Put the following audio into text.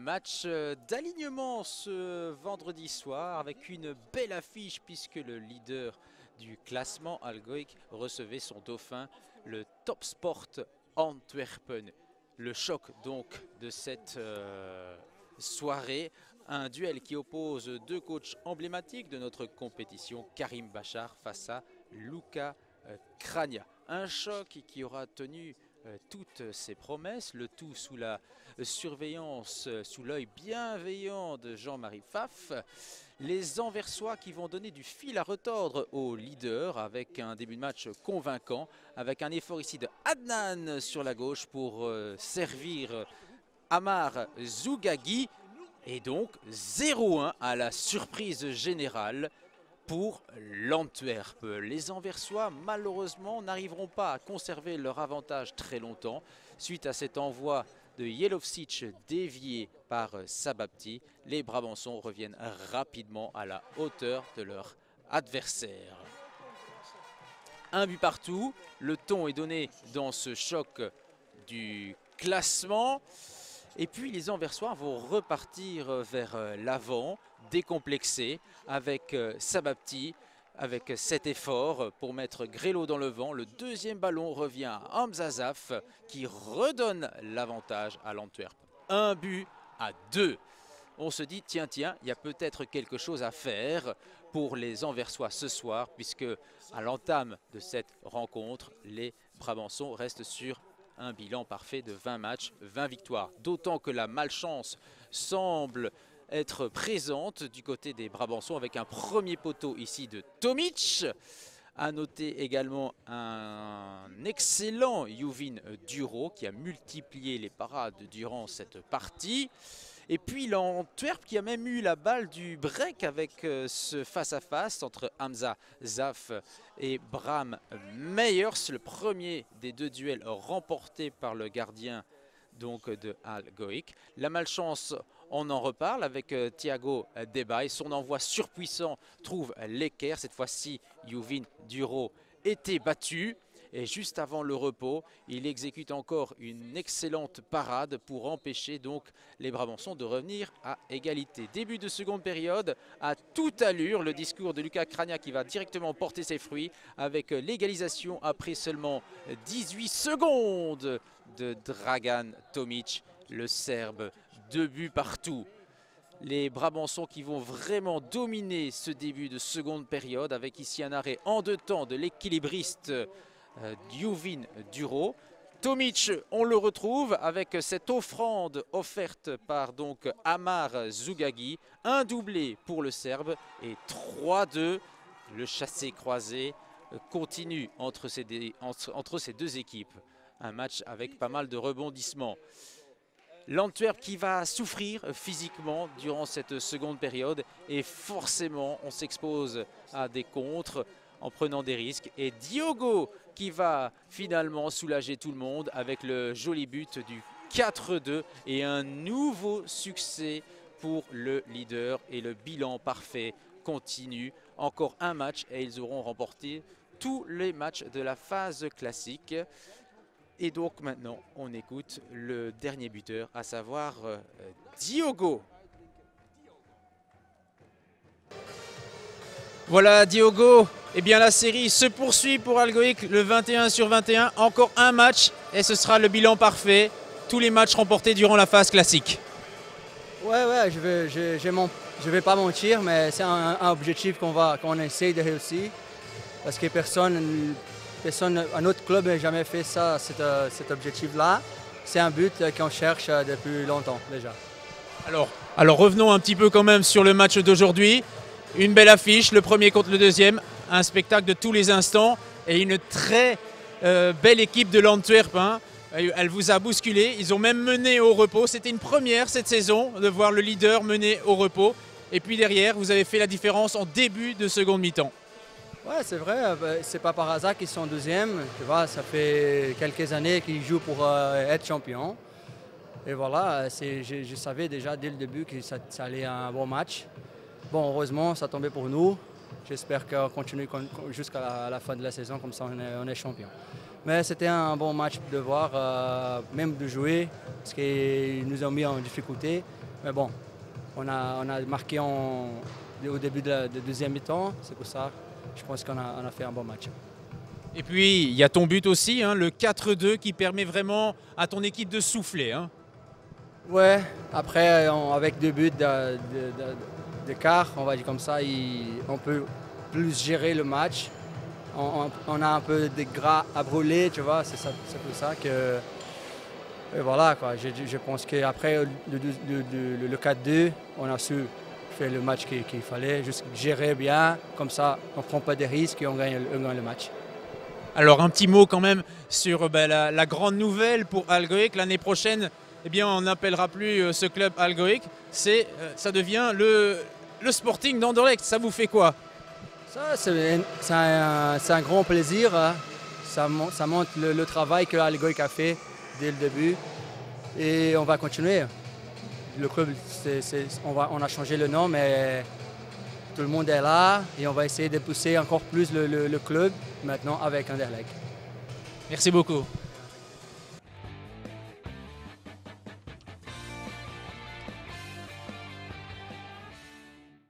Match d'alignement ce vendredi soir avec une belle affiche puisque le leader du classement Algoïc recevait son dauphin, le Top Sport Antwerpen. Le choc donc de cette soirée, un duel qui oppose deux coachs emblématiques de notre compétition, Karim Bachar face à Luka Crania. Un choc qui aura tenu toutes ses promesses, le tout sous la surveillance, sous l'œil bienveillant de Jean-Marie Pfaff. Les Anversois qui vont donner du fil à retordre au leader avec un début de match convaincant, avec un effort ici de Adnan sur la gauche pour servir Amar Zougagui. Et donc 0-1 à la surprise générale pour l'Antwerp. Les Anversois, malheureusement, n'arriveront pas à conserver leur avantage très longtemps suite à cet envoi de Jelovcic dévié par Sabapti. Les Brabançons reviennent rapidement à la hauteur de leur adversaire. Un but partout, le ton est donné dans ce choc du classement. Et puis les Anversois vont repartir vers l'avant, décomplexés, avec Sabapti, avec cet effort pour mettre Grelo dans le vent. Le deuxième ballon revient à Hamza Zaf qui redonne l'avantage à l'Antwerp. 1-2. On se dit, tiens, il y a peut-être quelque chose à faire pour les Anversois ce soir, puisque à l'entame de cette rencontre, les Brabançons restent sur un bilan parfait de 20 matchs, 20 victoires. D'autant que la malchance semble être présente du côté des Brabançons avec un premier poteau ici de Tomic. À noter également un excellent Juvin Duro qui a multiplié les parades durant cette partie. Et puis l'Antwerp qui a même eu la balle du break avec ce face-à-face entre Hamza Zaf et Bram Meyers. Le premier des deux duels remporté par le gardien donc, de Algoïc. La malchance, on en reparle avec Thiago Debay. Son envoi surpuissant trouve l'équerre. Cette fois-ci, Juvin Duro était battu. Et juste avant le repos, il exécute encore une excellente parade pour empêcher donc les Brabançons de revenir à égalité. Début de seconde période, à toute allure, le discours de Luka Crania qui va directement porter ses fruits avec l'égalisation après seulement 18 secondes de Dragan Tomic, le Serbe. 2 buts partout. Les Brabançons qui vont vraiment dominer ce début de seconde période avec ici un arrêt en deux temps de l'équilibriste Juvin Duro. Tomic, on le retrouve avec cette offrande offerte par donc Amar Zougagui. Un doublé pour le Serbe et 3-2. Le chassé-croisé continue entre ces deux équipes. Un match avec pas mal de rebondissements. L'Antwerp qui va souffrir physiquement durant cette seconde période et forcément on s'expose à des contres en prenant des risques. Et Diogo qui va finalement soulager tout le monde avec le joli but du 4-2 et un nouveau succès pour le leader et le bilan parfait continue. Encore un match et ils auront remporté tous les matchs de la phase classique. Et donc maintenant on écoute le dernier buteur, à savoir Diogo. Voilà Diogo, eh bien la série se poursuit pour Algoïc, le 21/21, encore un match et ce sera le bilan parfait. Tous les matchs remportés durant la phase classique. Ouais, je vais pas mentir, mais c'est un objectif qu'on essaye de réussir parce que personne, un autre club n'a jamais fait ça, cet objectif-là. C'est un but qu'on cherche depuis longtemps déjà. Alors revenons un petit peu quand même sur le match d'aujourd'hui. Une belle affiche, le premier contre le deuxième, un spectacle de tous les instants et une très belle équipe de l'Antwerp. Hein. Elle vous a bousculé, ils ont même mené au repos. C'était une première cette saison de voir le leader mener au repos. Et puis derrière, vous avez fait la différence en début de seconde mi-temps. Ouais, c'est vrai, c'est pas par hasard qu'ils sont deuxième. Tu vois, ça fait quelques années qu'ils jouent pour être champion. Et voilà, je savais déjà dès le début que ça allait être un bon match. Bon, heureusement, ça tombait pour nous. J'espère qu'on continue jusqu'à la fin de la saison, comme ça on est champion. Mais c'était un bon match de voir, même de jouer, parce qu'ils nous ont mis en difficulté. Mais bon, on a marqué au début de deuxième mi-temps, c'est pour ça. Je pense qu'on a fait un bon match. Et puis, il y a ton but aussi, hein, le 4-2 qui permet vraiment à ton équipe de souffler. Hein. Ouais, après, avec 2 buts d'écart, on va dire comme ça, on peut plus gérer le match. On a un peu de gras à brûler, tu vois, c'est pour ça que... Et voilà, quoi. Je pense qu'après le 4-2, on a su faire le match qu'il fallait, juste gérer bien, comme ça on ne prend pas de risques et on gagne le match. Alors un petit mot quand même sur la grande nouvelle pour Algoïc. L'année prochaine, eh bien, on n'appellera plus ce club Algoïc, ça devient le Sporting d'Anderlecht. Ça vous fait quoi? Ça, c'est un grand plaisir. Hein. Ça montre le travail que Algoïc a fait dès le début et on va continuer. Le club, on a changé le nom, mais tout le monde est là et on va essayer de pousser encore plus le club maintenant avec Anderlecht. Merci beaucoup.